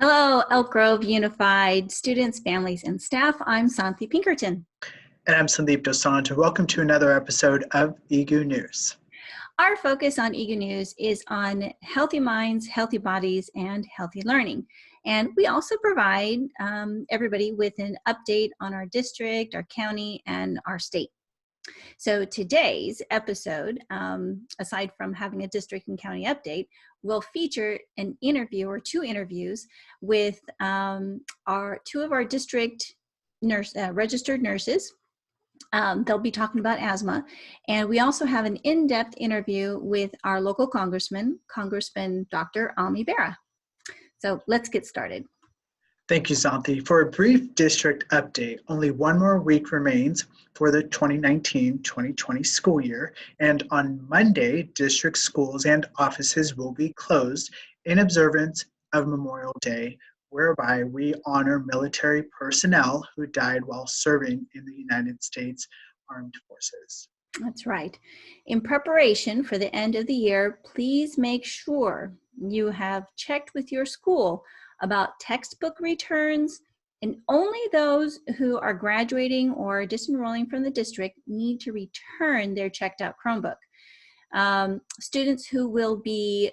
Hello, Elk Grove Unified students, families, and staff. I'm Santhi Pinkerton. And I'm SUNDEEP DOSANJH. Welcome to another episode of EGU News. Our focus on EGU News is on healthy minds, healthy bodies, and healthy learning. And we also provide everybody with an update on our district, our county, and our state. So today's episode, aside from having a district and county update, will feature an interview or two interviews with two of our district registered nurses. They'll be talking about asthma. And we also have an in-depth interview with our local Congressman Dr. Ami Bera. So let's get started. Thank you, Santhi. For a brief district update, only one more week remains for the 2019-2020 school year, and on Monday, district schools and offices will be closed in observance of Memorial Day, whereby we honor military personnel who died while serving in the United States Armed Forces. That's right. In preparation for the end of the year, please make sure you have checked with your school about textbook returns, and only those who are graduating or disenrolling from the district need to return their checked out Chromebook. Students who will be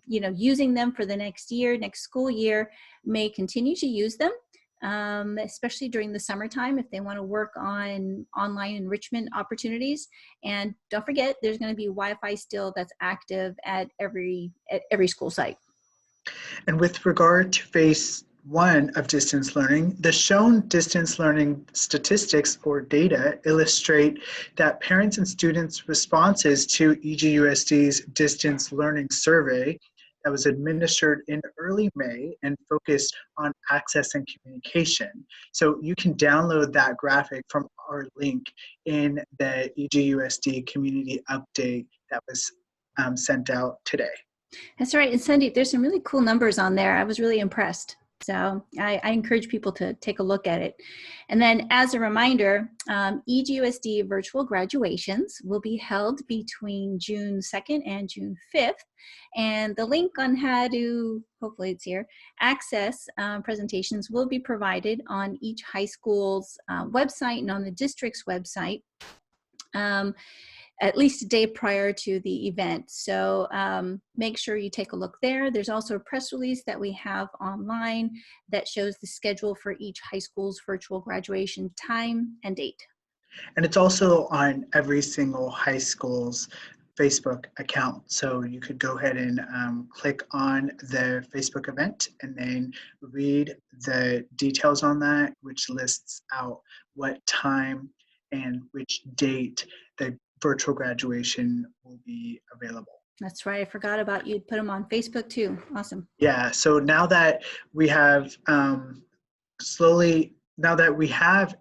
using them for the next school year may continue to use them, especially during the summertime if they want to work on online enrichment opportunities. And don't forget, there's going to be Wi-Fi still that's active at every school site. And with regard to phase 1 of distance learning, the shown distance learning statistics or data illustrate that parents and students' responses to EGUSD's distance learning survey that was administered in early May and focused on access and communication. So you can download that graphic from our link in the EGUSD community update that was sent out today. That's right. And SUNDEEP, there's some really cool numbers on there. I was really impressed. So I encourage people to take a look at it. And then as a reminder, EGUSD virtual graduations will be held between June 2nd and June 5th. And the link on how to, hopefully it's here, access presentations will be provided on each high school's website and on the district's website. At least a day prior to the event. So make sure you take a look there. There's also a press release that we have online that shows the schedule for each high school's virtual graduation time and date. And it's also on every single high school's Facebook account. So you could go ahead and click on the Facebook event and then read the details on that, which lists out what time and which date the virtual graduation will be available. That's right. I forgot about you. Put them on Facebook too. Awesome. Yeah. So now that we have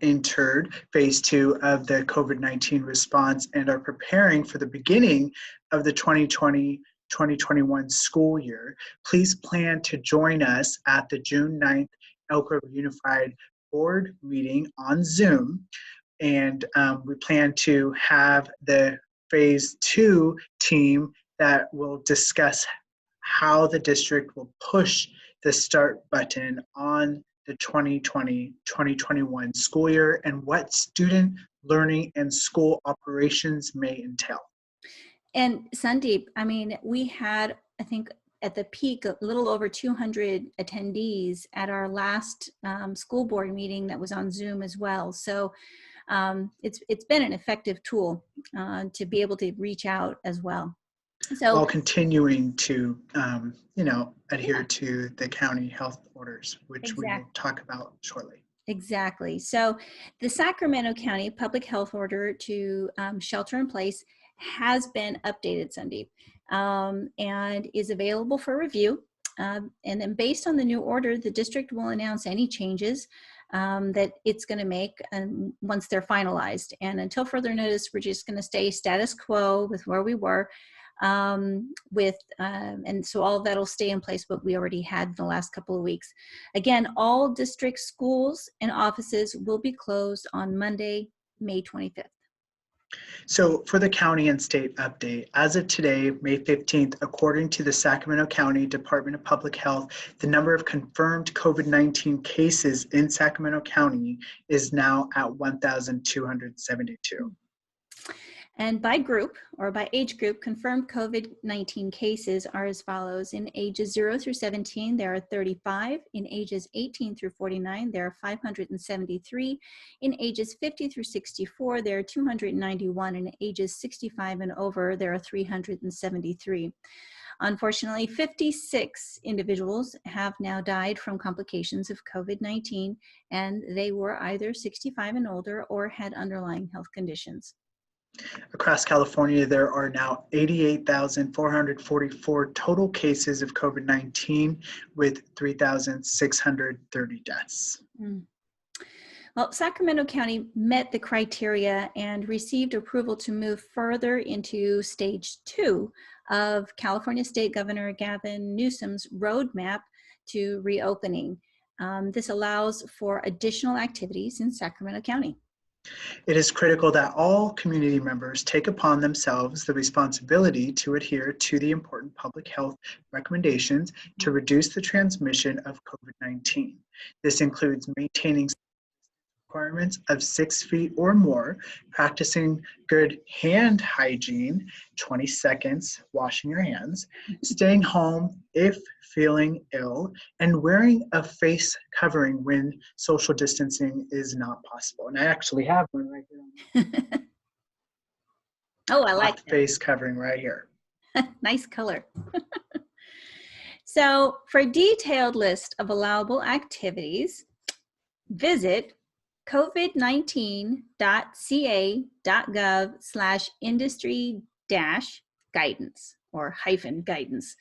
entered phase 2 of the COVID-19 response and are preparing for the beginning of the 2020-2021 school year, please plan to join us at the June 9th Elk Grove Unified Board meeting on Zoom. And we plan to have the phase 2 team that will discuss how the district will push the start button on the 2020-2021 school year and what student learning and school operations may entail. And SUNDEEP, I mean, we had, I think, at the peak, a little over 200 attendees at our last school board meeting that was on Zoom as well. So it's been an effective tool to be able to reach out as well. So while continuing to adhere to the county health orders, which we will talk about shortly. Exactly. So the Sacramento County Public Health Order to shelter in place has been updated, SUNDEEP, and is available for review. And then based on the new order, the district will announce any changes that it's going to make once they're finalized. And until further notice, we're just going to stay status quo with where we were. And so all of that will stay in place what we already had in the last couple of weeks. Again, all district schools and offices will be closed on Monday, May 25th. So for the county and state update, as of today, May 15th, according to the Sacramento County Department of Public Health, the number of confirmed COVID-19 cases in Sacramento County is now at 1,272. And by group or by age group, confirmed COVID-19 cases are as follows. In ages 0 through 17, there are 35. In ages 18 through 49, there are 573. In ages 50 through 64, there are 291. In ages 65 and over, there are 373. Unfortunately, 56 individuals have now died from complications of COVID-19, and they were either 65 and older or had underlying health conditions. Across California, there are now 88,444 total cases of COVID-19 with 3,630 deaths. Well, Sacramento County met the criteria and received approval to move further into stage 2 of California State Governor Gavin Newsom's roadmap to reopening. This allows for additional activities in Sacramento County. It is critical that all community members take upon themselves the responsibility to adhere to the important public health recommendations to reduce the transmission of COVID-19. This includes maintaining requirements of 6 feet or more, practicing good hand hygiene, 20 seconds washing your hands, staying home if feeling ill, and wearing a face covering when social distancing is not possible. And I actually have one right here. Oh, I like that. Face covering right here. Nice color. So for a detailed list of allowable activities, visit covid19.ca.gov/industry-guidance or -guidance.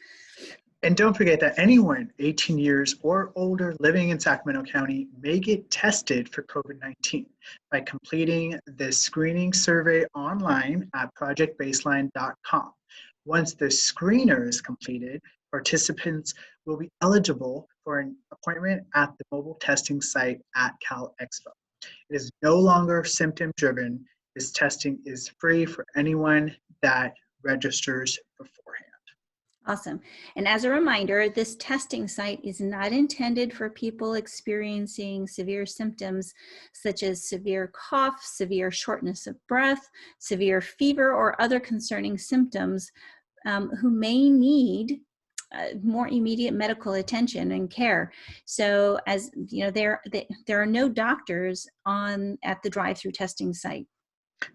And don't forget that anyone 18 years or older living in Sacramento County may get tested for COVID-19 by completing the screening survey online at projectbaseline.com. Once the screener is completed, participants will be eligible for an appointment at the mobile testing site at Cal Expo. It is no longer symptom-driven. This testing is free for anyone that registers beforehand. Awesome. And as a reminder, this testing site is not intended for people experiencing severe symptoms such as severe cough, severe shortness of breath, severe fever, or other concerning symptoms who may need more immediate medical attention and care. So as you know, there are no doctors at the drive-through testing site.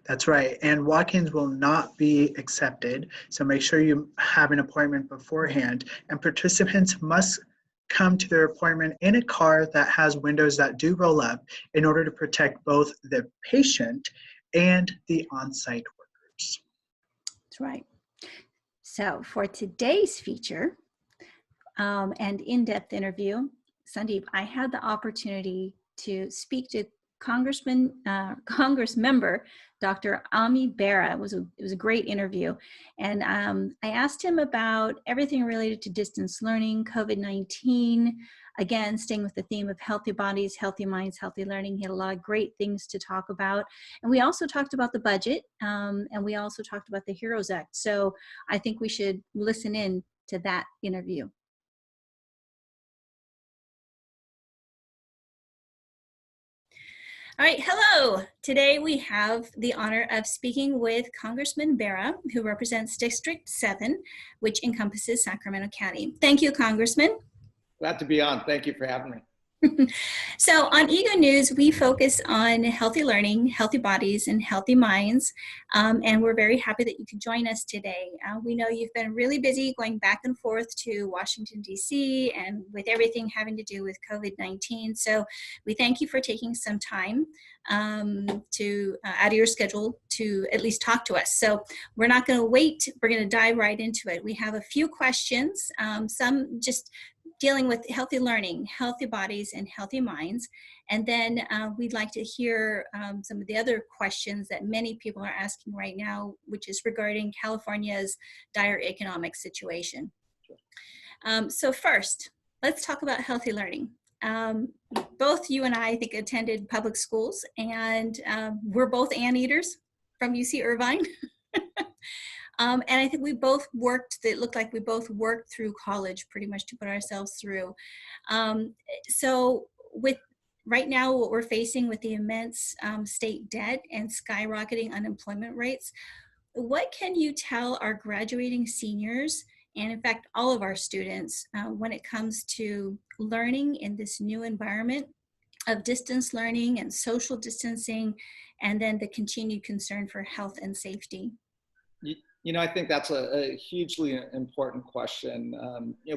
That's right. And walk-ins will not be accepted. So make sure you have an appointment beforehand. And participants must come to their appointment in a car that has windows that do roll up in order to protect both the patient and the on-site workers. That's right. So for today's feature and in-depth interview, SUNDEEP, I had the opportunity to speak to Congress member Dr. Ami Bera. It was a great interview, and I asked him about everything related to distance learning, COVID-19. Again, staying with the theme of healthy bodies, healthy minds, healthy learning. He had a lot of great things to talk about, and we also talked about the budget, and we also talked about the HEROES Act. So I think we should listen in to that interview. All right, hello. Today we have the honor of speaking with Congressman Bera, who represents District 7, which encompasses Sacramento County. Thank you, Congressman. Glad to be on. Thank you for having me. So on EGU News, we focus on healthy learning, healthy bodies, and healthy minds. And we're very happy that you could join us today. We know you've been really busy going back and forth to Washington, D.C., and with everything having to do with COVID-19. So we thank you for taking some time out of your schedule to at least talk to us. So we're not going to wait. We're going to dive right into it. We have a few questions, some just dealing with healthy learning, healthy bodies, and healthy minds. And then we'd like to hear some of the other questions that many people are asking right now, which is regarding California's dire economic situation. So first, let's talk about healthy learning. Both you and I think attended public schools, and we're both anteaters. from UC Irvine. And I think we both worked, it looked like we both worked through college pretty much to put ourselves through. So with right now, what we're facing with the immense state debt and skyrocketing unemployment rates, what can you tell our graduating seniors, and in fact, all of our students, when it comes to learning in this new environment of distance learning and social distancing, and then the continued concern for health and safety? I think that's a hugely important question,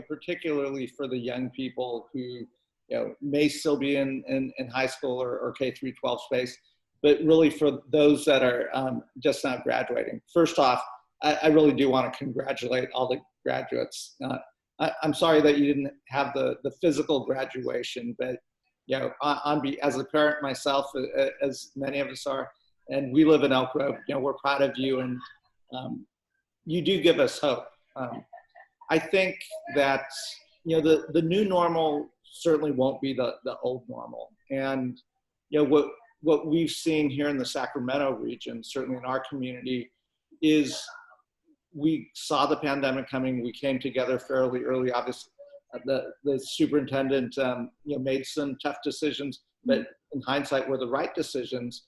particularly for the young people who, may still be in high school or K through 12 space, but really for those that are just now graduating. First off, I really do want to congratulate all the graduates. I'm sorry that you didn't have the physical graduation, but as a parent myself, as many of us are, and we live in Elk Grove, we're proud of you, and you do give us hope. I think that the new normal certainly won't be the old normal, and what we've seen here in the Sacramento region, certainly in our community, is we saw the pandemic coming. We came together fairly early. Obviously, the superintendent made some tough decisions, but in hindsight were the right decisions,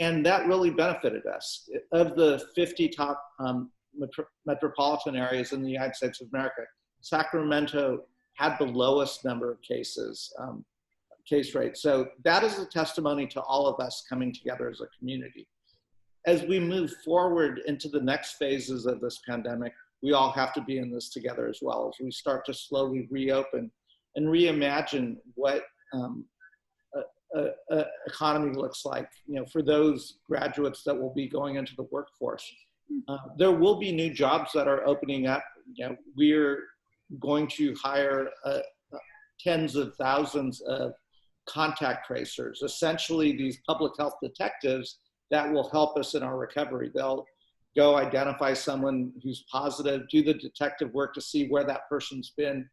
and that really benefited us. Of the 50 top metropolitan areas in the United States of America, Sacramento had the lowest number of cases, case rate. So that is a testimony to all of us coming together as a community. As we move forward into the next phases of this pandemic, we all have to be in this together as well, as we start to slowly reopen and reimagine what economy looks like, for those graduates that will be going into the workforce. There will be new jobs that are opening up. We're going to hire tens of thousands of contact tracers, essentially these public health detectives that will help us in our recovery. They'll go identify someone who's positive, do the detective work to see where that person's been,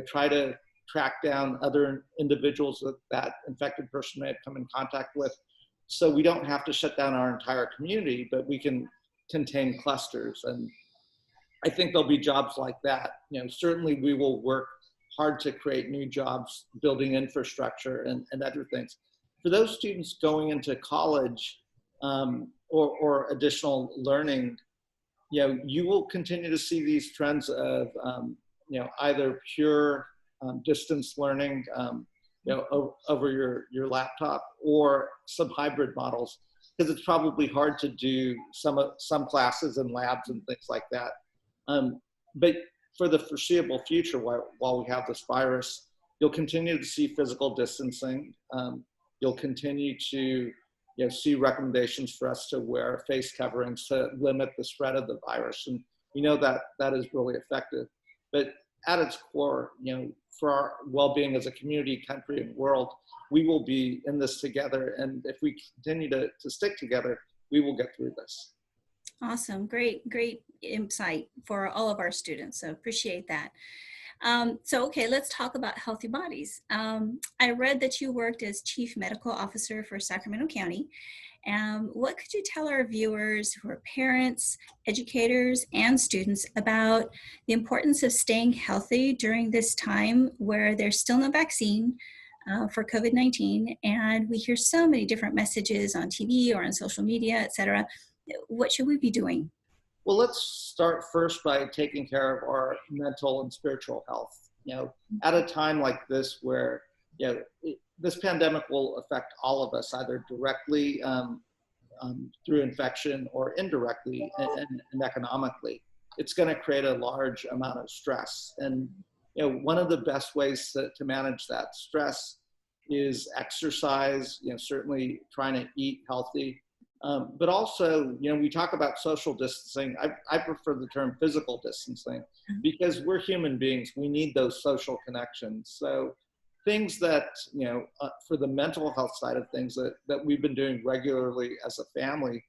try to track down other individuals that infected person may have come in contact with. So we don't have to shut down our entire community, but we can contain clusters. And I think there'll be jobs like that. Certainly we will work hard to create new jobs, building infrastructure and other things. For those students going into college or additional learning, you will continue to see these trends of, either pure distance learning, over your laptop, or some hybrid models, because it's probably hard to do some classes and labs and things like that. But for the foreseeable future, while we have this virus, you'll continue to see physical distancing. You'll continue to see recommendations for us to wear face coverings to limit the spread of the virus. And we know that that is really effective. But at its core, for our well-being as a community, country, and world, we will be in this together. And if we continue to stick together, we will get through this. Awesome. Great insight for all of our students. So appreciate that. Okay, let's talk about healthy bodies. I read that you worked as Chief Medical Officer for Sacramento County. What could you tell our viewers who are parents, educators, and students about the importance of staying healthy during this time where there's still no vaccine for COVID-19, and we hear so many different messages on TV or on social media, et cetera? What should we be doing? Well, let's start first by taking care of our mental and spiritual health. At a time like this where, this pandemic will affect all of us, either directly through infection or indirectly and economically. It's going to create a large amount of stress. And, one of the best ways to manage that stress is exercise, certainly trying to eat healthy. But also, we talk about social distancing. I prefer the term physical distancing, because we're human beings. We need those social connections. So things that, for the mental health side of things that we've been doing regularly as a family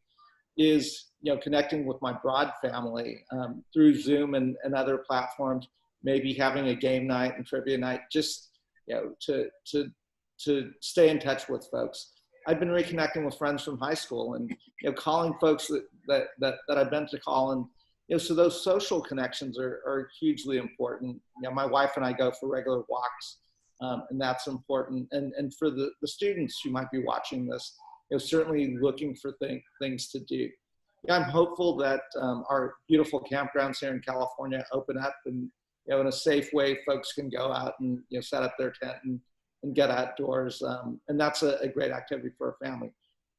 is, connecting with my broad family through Zoom and other platforms, maybe having a game night and trivia night, just, to stay in touch with folks. I've been reconnecting with friends from high school, and calling folks that I've been to call, and so those social connections are hugely important. My wife and I go for regular walks, and that's important. And for the students who might be watching this, certainly looking for things to do. I'm hopeful that our beautiful campgrounds here in California open up, and in a safe way, folks can go out and set up their tent and get outdoors, and that's a great activity for a family.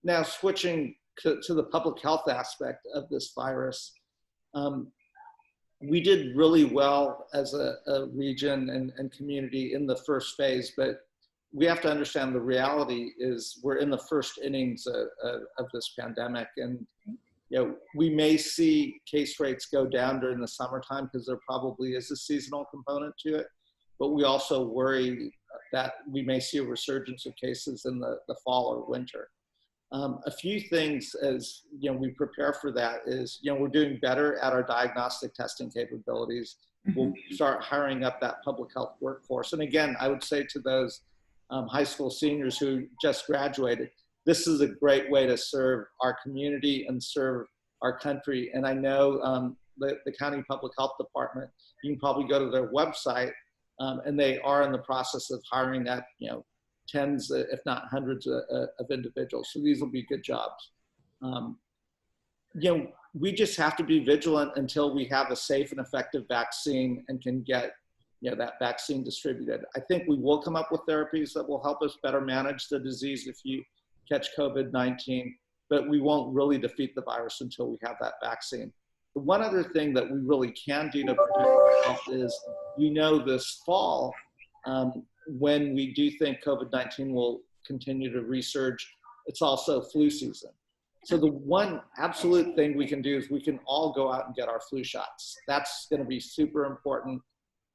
Now, switching to the public health aspect of this virus, we did really well as a region and community in the first phase, but we have to understand the reality is we're in the first innings of this pandemic, and we may see case rates go down during the summertime because there probably is a seasonal component to it, but we also worry that we may see a resurgence of cases in the fall or winter. A few things as we prepare for that is we're doing better at our diagnostic testing capabilities. We'll start hiring up that public health workforce. And again, I would say to those high school seniors who just graduated, this is a great way to serve our community and serve our country. And I know the county public health department, you can probably go to their website, and they are in the process of hiring up tens, if not hundreds of individuals. So these will be good jobs. We just have to be vigilant until we have a safe and effective vaccine and can get that vaccine distributed. I think we will come up with therapies that will help us better manage the disease if you catch COVID-19, but we won't really defeat the virus until we have that vaccine. The one other thing that we really can do to protect our health is, this fall, when we do think COVID-19 will continue to resurge, it's also flu season. So the one absolute thing we can do is we can all go out and get our flu shots. That's going to be super important.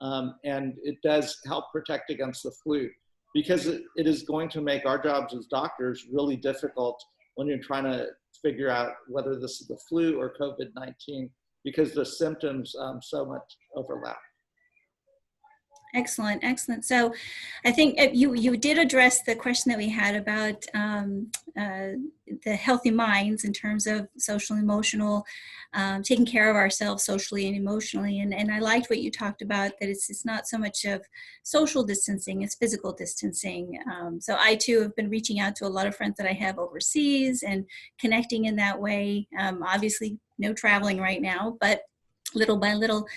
And it does help protect against the flu, because it is going to make our jobs as doctors really difficult when you're trying to figure out whether this is the flu or COVID-19, because the symptoms so much overlap. Excellent, excellent. So I think you did address the question that we had about the healthy minds in terms of social and emotional, taking care of ourselves socially and emotionally. And I liked what you talked about, that it's not so much of social distancing, it's physical distancing. So I too have been reaching out to a lot of friends that I have overseas and connecting in that way. Obviously no traveling right now, but little by little.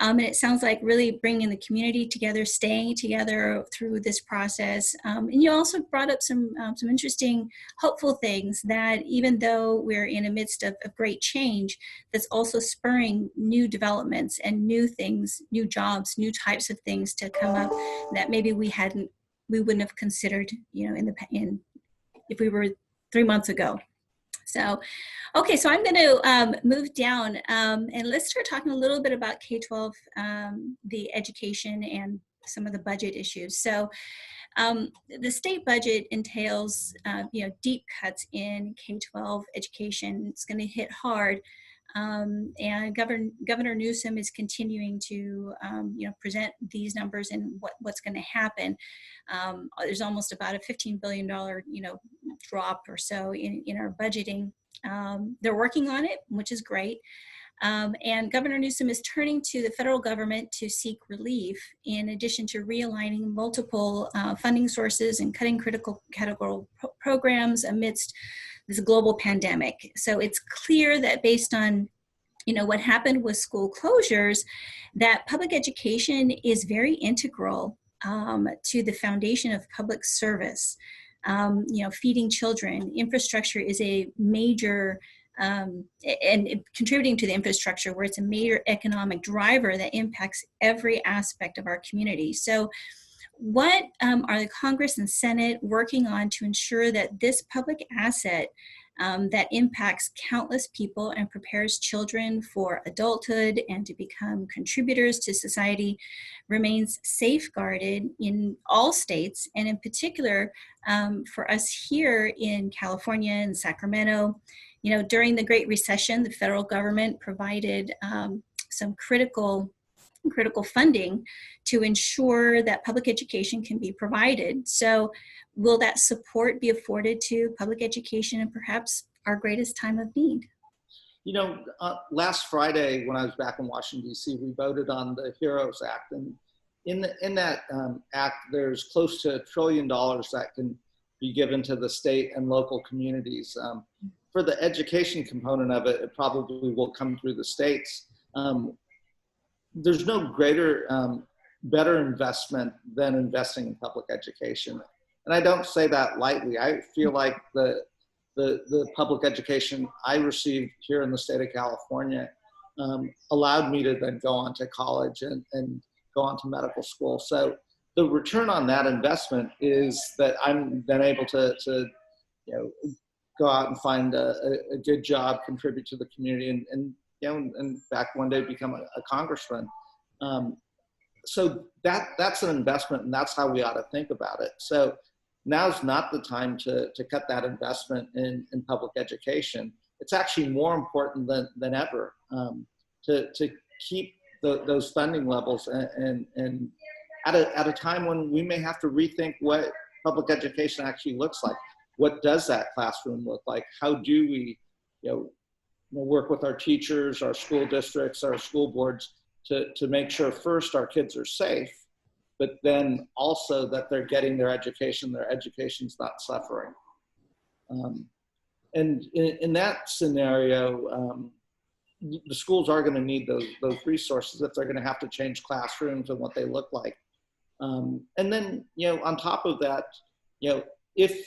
And it sounds like really bringing the community together, staying together through this process. And you also brought up some interesting, hopeful things, that even though we're in the midst of great change, that's also spurring new developments and new things, new jobs, new types of things to come up that maybe we wouldn't have considered, if we were 3 months ago. So, okay, so I'm going to move down and let's start talking a little bit about K-12, the education and some of the budget issues. So the state budget entails, deep cuts in K-12 education. It's going to hit hard. And Governor Newsom is continuing to, present these numbers and what's going to happen. There's almost about a $15 billion, drop or so in our budgeting. They're working on it, which is great. And Governor Newsom is turning to the federal government to seek relief, in addition to realigning multiple funding sources and cutting critical categorical programs amidst this global pandemic. So it's clear that based on what happened with school closures, that public education is very integral to the foundation of public service. Feeding children. Infrastructure is a major, and contributing to the infrastructure, where it's a major economic driver that impacts every aspect of our community. So what are the Congress and Senate working on to ensure that this public asset that impacts countless people and prepares children for adulthood and to become contributors to society remains safeguarded in all states, and in particular for us here in California and Sacramento? During the Great Recession, the federal government provided some critical critical funding to ensure that public education can be provided. So will that support be afforded to public education and perhaps our greatest time of need? You know, last Friday when I was back in Washington, D.C., we voted on the HEROES Act. And in that act, there's close to $1 trillion that can be given to the state and local communities. For the education component of it, it probably will come through the states. There's no greater, better investment than investing in public education. And I don't say that lightly. I feel like the public education I received here in the state of California allowed me to then go on to college and go on to medical school. So the return on that investment is that I'm then able to you know, go out and find a good job, contribute to the community, and you know, and in fact, one day become a congressman. So that's an investment, and that's how we ought to think about it. So now's not the time to cut that investment in public education. It's actually more important than ever to keep those funding levels and at a time when we may have to rethink what public education actually looks like. What does that classroom look like? How do we, work with our teachers, our school districts, our school boards to make sure first our kids are safe, but then also that they're getting their education's not suffering. And in that scenario, the schools are going to need those resources if they're going to have to change classrooms and what they look like. And then, on top of that, if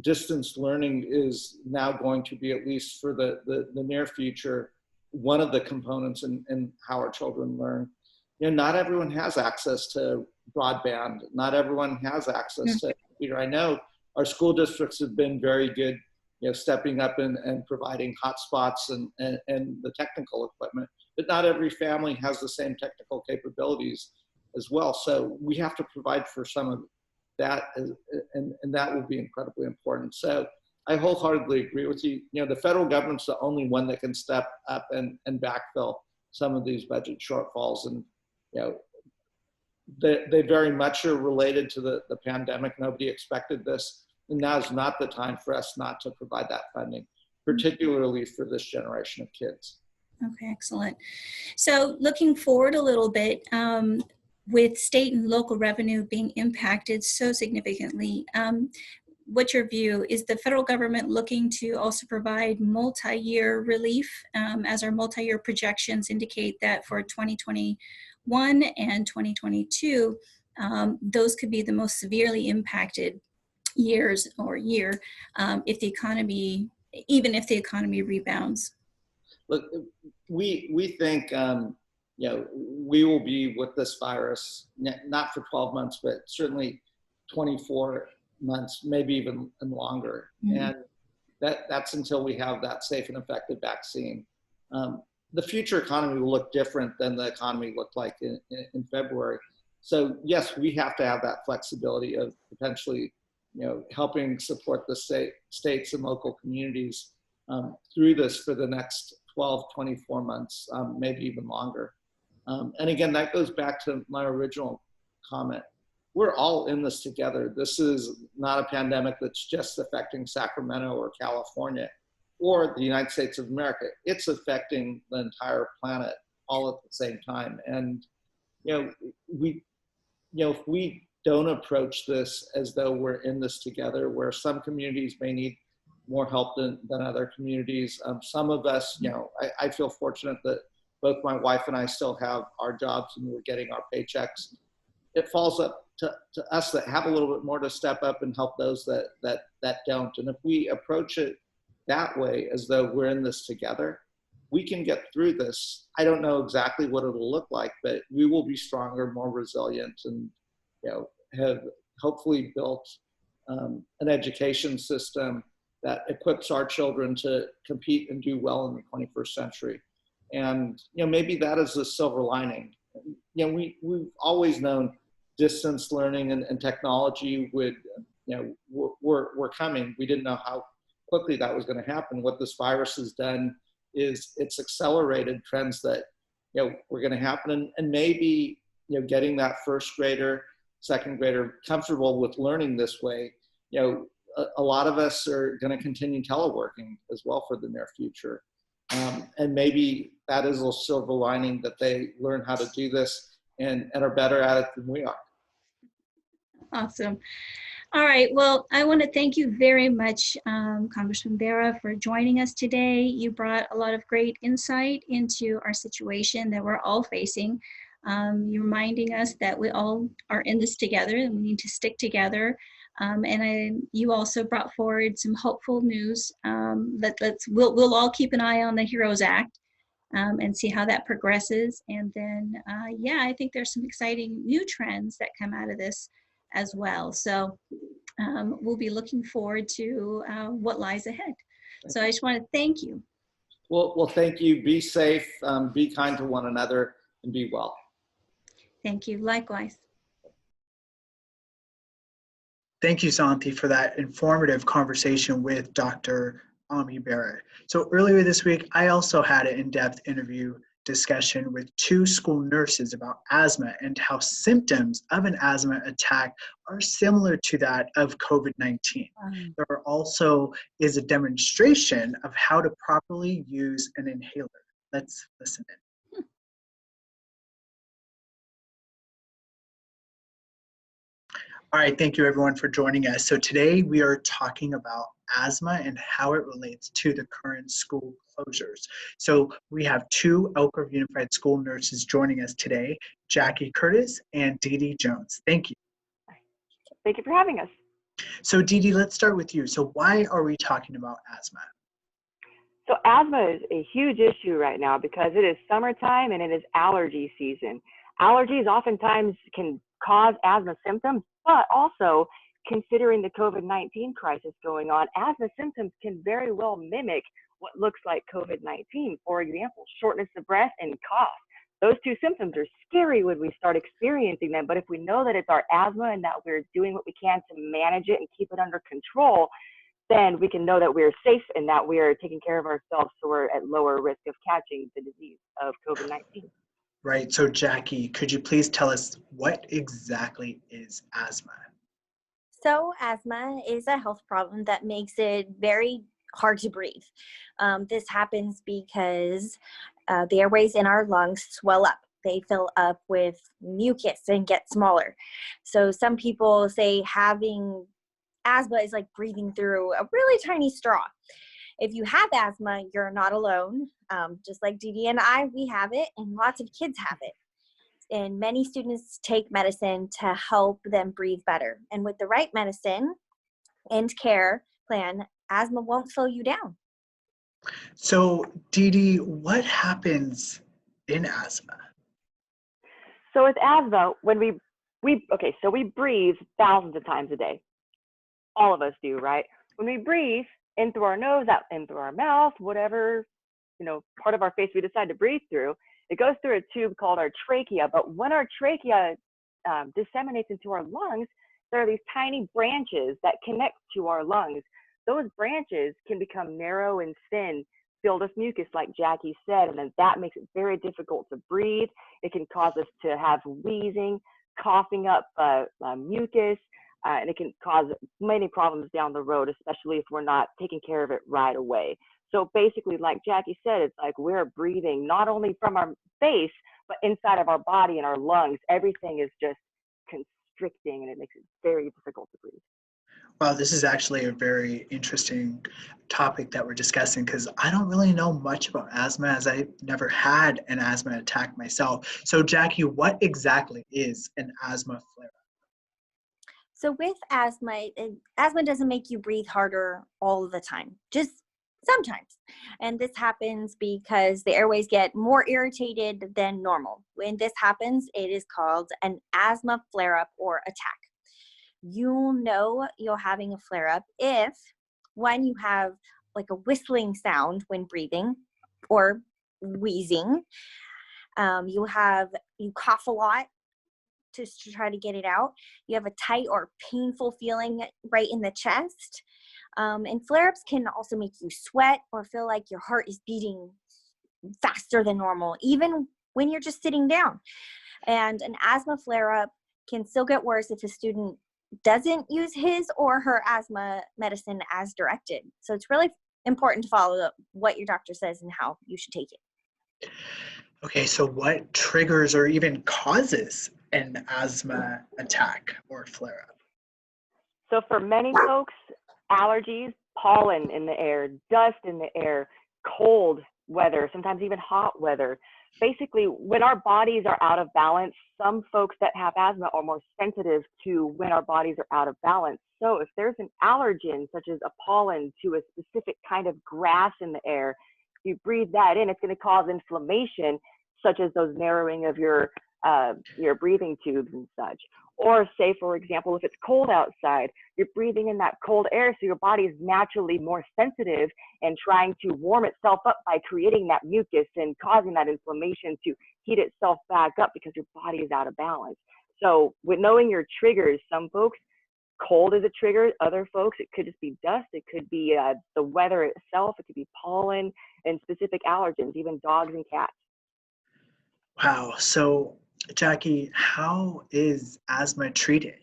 distance learning is now going to be, at least for the near future, one of the components in how our children learn, not everyone has access to broadband. Not everyone has access to computer. I know our school districts have been very good, stepping up and providing hotspots and the technical equipment, but not every family has the same technical capabilities as well. So we have to provide for some of that, and that will be incredibly important. So I wholeheartedly agree with you. The federal government's the only one that can step up and backfill some of these budget shortfalls. And, they very much are related to the pandemic. Nobody expected this. And now is not the time for us not to provide that funding, particularly for this generation of kids. Okay, excellent. So looking forward a little bit, with state and local revenue being impacted so significantly, what's your view? Is the federal government looking to also provide multi-year relief, as our multi-year projections indicate that for 2021 and 2022, those could be the most severely impacted years or year, if the economy, even if the economy rebounds? Look, we think, we will be with this virus, not for 12 months, but certainly 24 months, maybe even longer. And that's until we have that safe and effective vaccine. The future economy will look different than the economy looked like in February. So yes, we have to have that flexibility of potentially, helping support the states and local communities through this for the next 12, 24 months, maybe even longer. And again, that goes back to my original comment. We're all in this together. This is not a pandemic that's just affecting Sacramento or California or the United States of America. It's affecting the entire planet all at the same time. And, if we don't approach this as though we're in this together, where some communities may need more help than other communities. Some of us, I feel fortunate that both my wife and I still have our jobs and we're getting our paychecks. It falls up to us that have a little bit more to step up and help those that don't. And if we approach it that way, as though we're in this together, we can get through this. I don't know exactly what it'll look like, but we will be stronger, more resilient, and have hopefully built an education system that equips our children to compete and do well in the 21st century. And maybe that is the silver lining. We've always known distance learning and technology would, were coming. We didn't know how quickly that was going to happen. What this virus has done is it's accelerated trends that were going to happen, and maybe, getting that first grader, second grader comfortable with learning this way. A lot of us are going to continue teleworking as well for the near future. And maybe that is a silver lining, that they learn how to do this and are better at it than we are. Awesome. All right. Well, I want to thank you very much, Congressman Vera, for joining us today. You brought a lot of great insight into our situation that we're all facing. You're reminding us that we all are in this together and we need to stick together. You also brought forward some hopeful news. We'll all keep an eye on the HEROES Act and see how that progresses. And then, I think there's some exciting new trends that come out of this as well. So we'll be looking forward to what lies ahead. So I just want to thank you. Well, thank you. Be safe, be kind to one another, and be well. Thank you. Likewise. Thank you, Santi, for that informative conversation with Dr. Ami Barrett. So earlier this week, I also had an in-depth interview discussion with 2 school nurses about asthma and how symptoms of an asthma attack are similar to that of COVID-19. There also is a demonstration of how to properly use an inhaler. Let's listen in. All right, thank you everyone for joining us. So today we are talking about asthma and how it relates to the current school closures. So we have 2 Elk Grove Unified School nurses joining us today, Jackie Curtis and Dee Dee Jones. Thank you. Thank you for having us. So Dee Dee, let's start with you. So why are we talking about asthma? So asthma is a huge issue right now because it is summertime and it is allergy season. Allergies oftentimes can cause asthma symptoms, but also considering the COVID-19 crisis going on, asthma symptoms can very well mimic what looks like COVID-19. For example, shortness of breath and cough. Those 2 symptoms are scary when we start experiencing them, but if we know that it's our asthma and that we're doing what we can to manage it and keep it under control, then we can know that we're safe and that we're taking care of ourselves, so we're at lower risk of catching the disease of COVID-19. Right, so Jackie, could you please tell us what exactly is asthma? So asthma is a health problem that makes it very hard to breathe. This happens because the airways in our lungs swell up. They fill up with mucus and get smaller. So some people say having asthma is like breathing through a really tiny straw. If you have asthma, you're not alone. Just like Dee Dee and I, we have it, and lots of kids have it. And many students take medicine to help them breathe better. And with the right medicine and care plan, asthma won't slow you down. So Dee Dee, what happens in asthma? So with asthma, when we breathe thousands of times a day. All of us do, right? When we breathe in through our nose, out in through our mouth, whatever, part of our face we decide to breathe through, it goes through a tube called our trachea. But when our trachea disseminates into our lungs, there are these tiny branches that connect to our lungs. Those branches can become narrow and thin, filled with mucus, like Jackie said, and then that makes it very difficult to breathe. It can cause us to have wheezing, coughing up mucus, and it can cause many problems down the road, especially if we're not taking care of it right away. So basically, like Jackie said, it's like we're breathing not only from our face, but inside of our body and our lungs. Everything is just constricting, and it makes it very difficult to breathe. Wow, this is actually a very interesting topic that we're discussing, because I don't really know much about asthma, as I never had an asthma attack myself. So Jackie, what exactly is an asthma flare-up? So with asthma, asthma doesn't make you breathe harder all the time, just sometimes. And this happens because the airways get more irritated than normal. When this happens, it is called an asthma flare-up or attack. You'll know you're having a flare-up if, when you have like a whistling sound when breathing or wheezing, you cough a lot to try to get it out. You have a tight or painful feeling right in the chest. And flare-ups can also make you sweat or feel like your heart is beating faster than normal, even when you're just sitting down. And an asthma flare-up can still get worse if a student doesn't use his or her asthma medicine as directed. So it's really important to follow what your doctor says and how you should take it. Okay, so what triggers or even causes an asthma attack or flare-up? So for many folks, allergies, pollen in the air, dust in the air, cold weather, sometimes even hot weather. Basically, when our bodies are out of balance, some folks that have asthma are more sensitive to when our bodies are out of balance. So if there's an allergen, such as a pollen to a specific kind of grass in the air, if you breathe that in, it's going to cause inflammation, such as those narrowing of your breathing tubes and such. Or say, for example, if it's cold outside, you're breathing in that cold air, so your body is naturally more sensitive and trying to warm itself up by creating that mucus and causing that inflammation to heat itself back up because your body is out of balance. So with knowing your triggers, some folks, cold is a trigger. Other folks, it could just be dust. It could be the weather itself. It could be pollen and specific allergens, even dogs and cats. Wow. So, Jackie, how is asthma treated?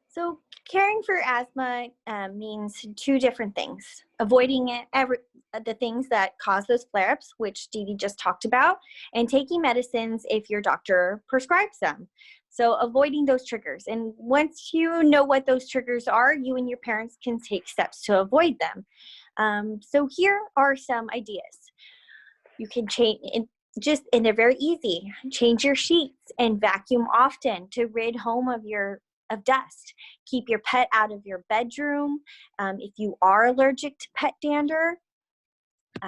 So caring for asthma means two different things. Avoiding the things that cause those flare-ups, which Dee Dee just talked about, and taking medicines if your doctor prescribes them. So avoiding those triggers. And once you know what those triggers are, you and your parents can take steps to avoid them. So here are some ideas. You can change, and they're very easy. Change your sheets and vacuum often to rid home of dust. Keep your pet out of your bedroom. If you are allergic to pet dander,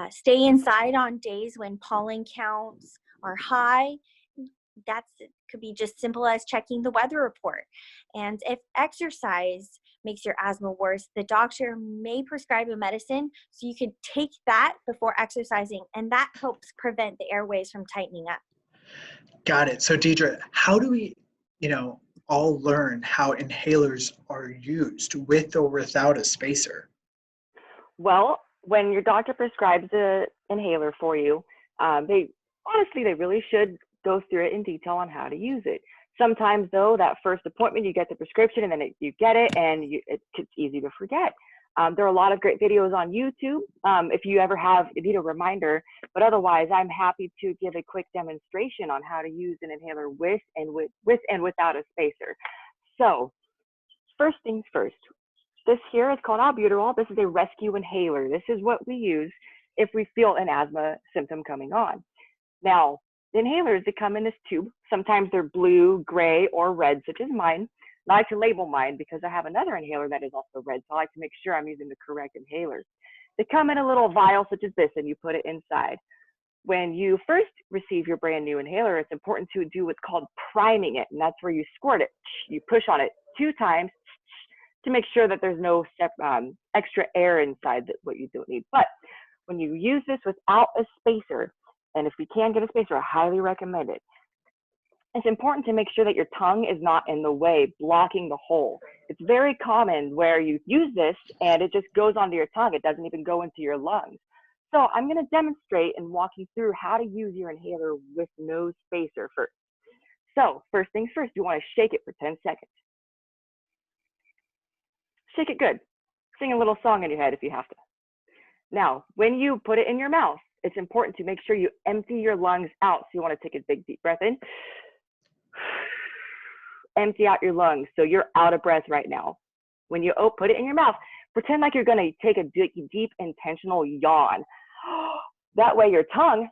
stay inside on days when pollen counts are high. It could be just simple as checking the weather report. And if exercise makes your asthma worse, the doctor may prescribe a medicine, so you could take that before exercising, and that helps prevent the airways from tightening up. Got it. So, Deidre, how do we, all learn how inhalers are used with or without a spacer? Well, when your doctor prescribes an inhaler for you, they really should go through it in detail on how to use it. Sometimes, though, that first appointment, you get the prescription and then you get it, and it's easy to forget. There are a lot of great videos on YouTube if you need a reminder, but otherwise I'm happy to give a quick demonstration on how to use an inhaler with and without a spacer. So first things first, this here is called albuterol. This is a rescue inhaler. This is what we use if we feel an asthma symptom coming on. Now, the inhalers that come in this tube, sometimes they're blue, gray, or red, such as mine. I like to label mine because I have another inhaler that is also red, so I like to make sure I'm using the correct inhaler. They come in a little vial such as this, and you put it inside. When you first receive your brand new inhaler, it's important to do what's called priming it, and that's where you squirt it. You push on it 2 times to make sure that there's no extra air inside what you don't need. But when you use this without a spacer, and if you can get a spacer, I highly recommend it. It's important to make sure that your tongue is not in the way, blocking the hole. It's very common where you use this and it just goes onto your tongue. It doesn't even go into your lungs. So I'm going to demonstrate and walk you through how to use your inhaler with no spacer first. So first things first, you want to shake it for 10 seconds. Shake it good. Sing a little song in your head if you have to. Now, when you put it in your mouth, it's important to make sure you empty your lungs out. So you want to take a big deep breath in. Empty out your lungs, so you're out of breath right now. When you put it in your mouth, pretend like you're going to take a deep intentional yawn. That way your tongue,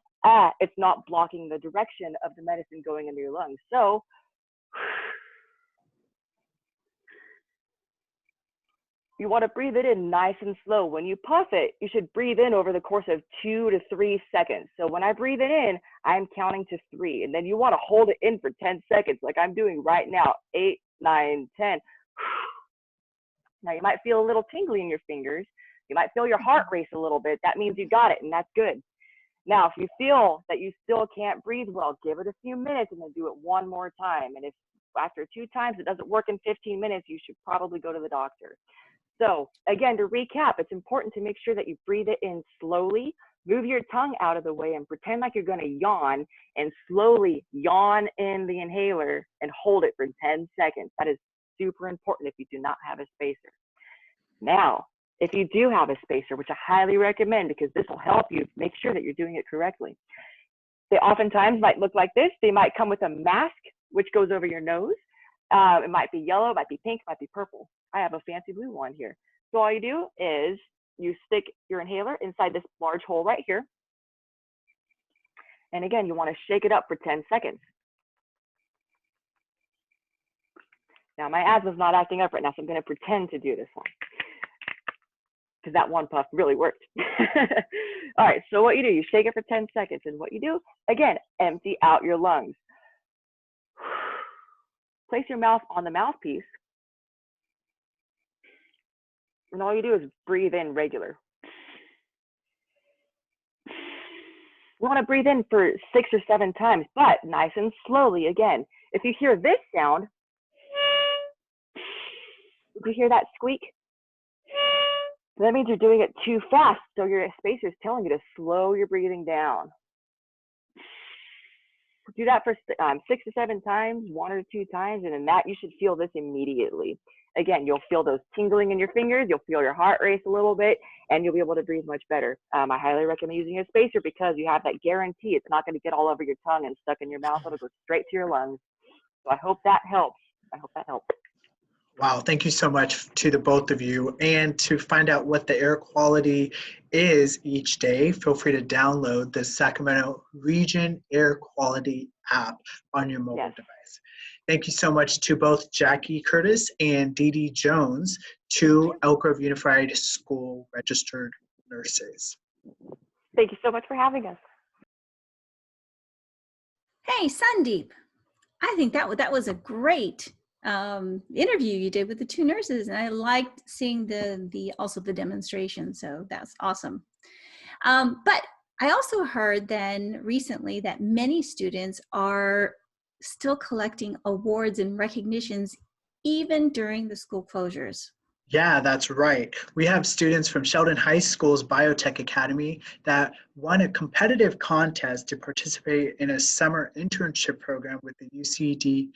it's not blocking the direction of the medicine going into your lungs. So you want to breathe it in nice and slow. When you puff it, you should breathe in over the course of 2 to 3 seconds. So when I breathe it in, I'm counting to 3. And then you want to hold it in for 10 seconds, like I'm doing right now. 8, 9, 10. Now you might feel a little tingly in your fingers. You might feel your heart race a little bit. That means you got it, and that's good. Now, if you feel that you still can't breathe well, give it a few minutes and then do it one more time. And if after 2 times it doesn't work in 15 minutes, you should probably go to the doctor. So again, to recap, it's important to make sure that you breathe it in slowly, move your tongue out of the way and pretend like you're going to yawn, and slowly yawn in the inhaler and hold it for 10 seconds. That is super important if you do not have a spacer. Now, if you do have a spacer, which I highly recommend because this will help you make sure that you're doing it correctly. They oftentimes might look like this. They might come with a mask, which goes over your nose. It might be yellow, it might be pink, it might be purple. I have a fancy blue one here. So all you do is you stick your inhaler inside this large hole right here. And again, you want to shake it up for 10 seconds. Now my asthma's not acting up right now, so I'm going to pretend to do this one, because that one puff really worked. All right, so what you do, you shake it for 10 seconds, and what you do, again, empty out your lungs. Place your mouth on the mouthpiece, and all you do is breathe in regular. You want to breathe in for 6 or 7 times, but nice and slowly again. If you hear this sound, if you hear that squeak, that means you're doing it too fast. So your spacer is telling you to slow your breathing down. Do that for 6 to 7 times, 1 or 2 times, and in that you should feel this immediately. Again, you'll feel those tingling in your fingers, you'll feel your heart race a little bit, and you'll be able to breathe much better. I highly recommend using a spacer because you have that guarantee it's not going to get all over your tongue and stuck in your mouth. It'll go straight to your lungs. So I hope that helps. I hope that helps. Wow, thank you so much to the both of you. And to find out what the air quality is each day, feel free to download the Sacramento Region Air Quality app on your mobile device. Thank you so much to both Jackie Curtis and Dee Dee Jones, 2 Elk Grove Unified School registered nurses. Thank you so much for having us. Hey, Sundeep, I think that was a great interview you did with the 2 nurses, and I liked seeing also the demonstration, so that's awesome. But I also heard then recently that many students are still collecting awards and recognitions even during the school closures. Yeah, that's right. We have students from Sheldon High School's Biotech Academy that won a competitive contest to participate in a summer internship program with the UC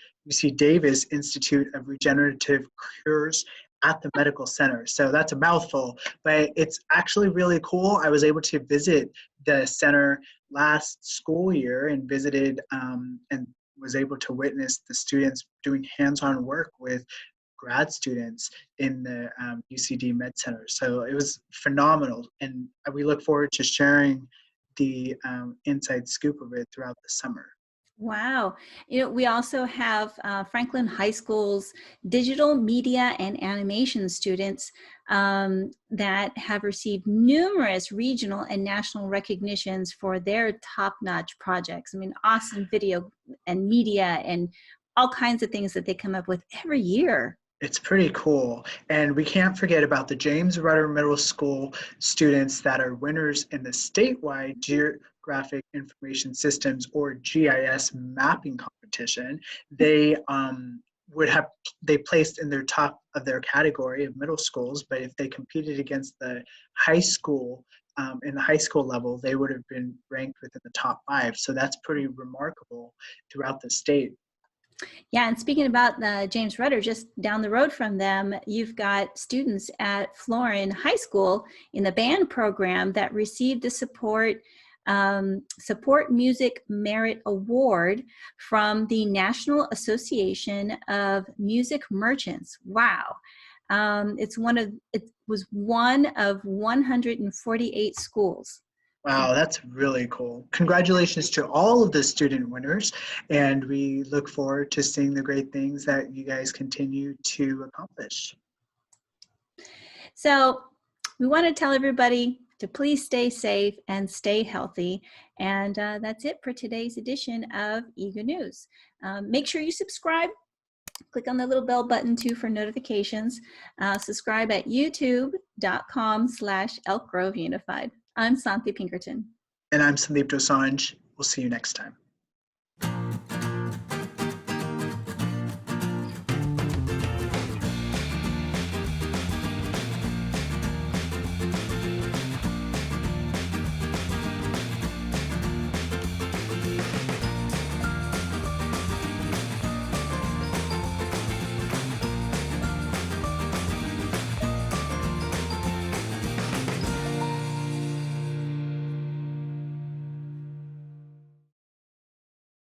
Davis Institute of Regenerative Cures at the medical center. So that's a mouthful, but it's actually really cool. I was able to visit the center last school year and visited and was able to witness the students doing hands-on work with grad students in the UCD Med Center. So it was phenomenal, and we look forward to sharing the inside scoop of it throughout the summer. Wow. You know, we also have Franklin High School's digital media and animation students that have received numerous regional and national recognitions for their top-notch projects. I mean, awesome video and media and all kinds of things that they come up with every year. It's pretty cool. And we can't forget about the James Rudder Middle School students that are winners in the statewide Geographic Information Systems, or GIS, mapping competition. They placed in their top of their category of middle schools, but if they competed against the high school, in the high school level, they would have been ranked within the top 5. So that's pretty remarkable throughout the state. Yeah, and speaking about James Rudder, just down the road from them, you've got students at Florin High School in the band program that received the Support Music Merit Award from the National Association of Music Merchants. Wow. It was one of 148 schools. Wow, that's really cool. Congratulations to all of the student winners, and we look forward to seeing the great things that you guys continue to accomplish. So we want to tell everybody to please stay safe and stay healthy. And that's it for today's edition of EGU News. Make sure you subscribe. Click on the little bell button too for notifications. Subscribe at youtube.com/Elk Grove Unified. I'm Santhi Pinkerton. And I'm SUNDEEP DOSANJH. We'll see you next time.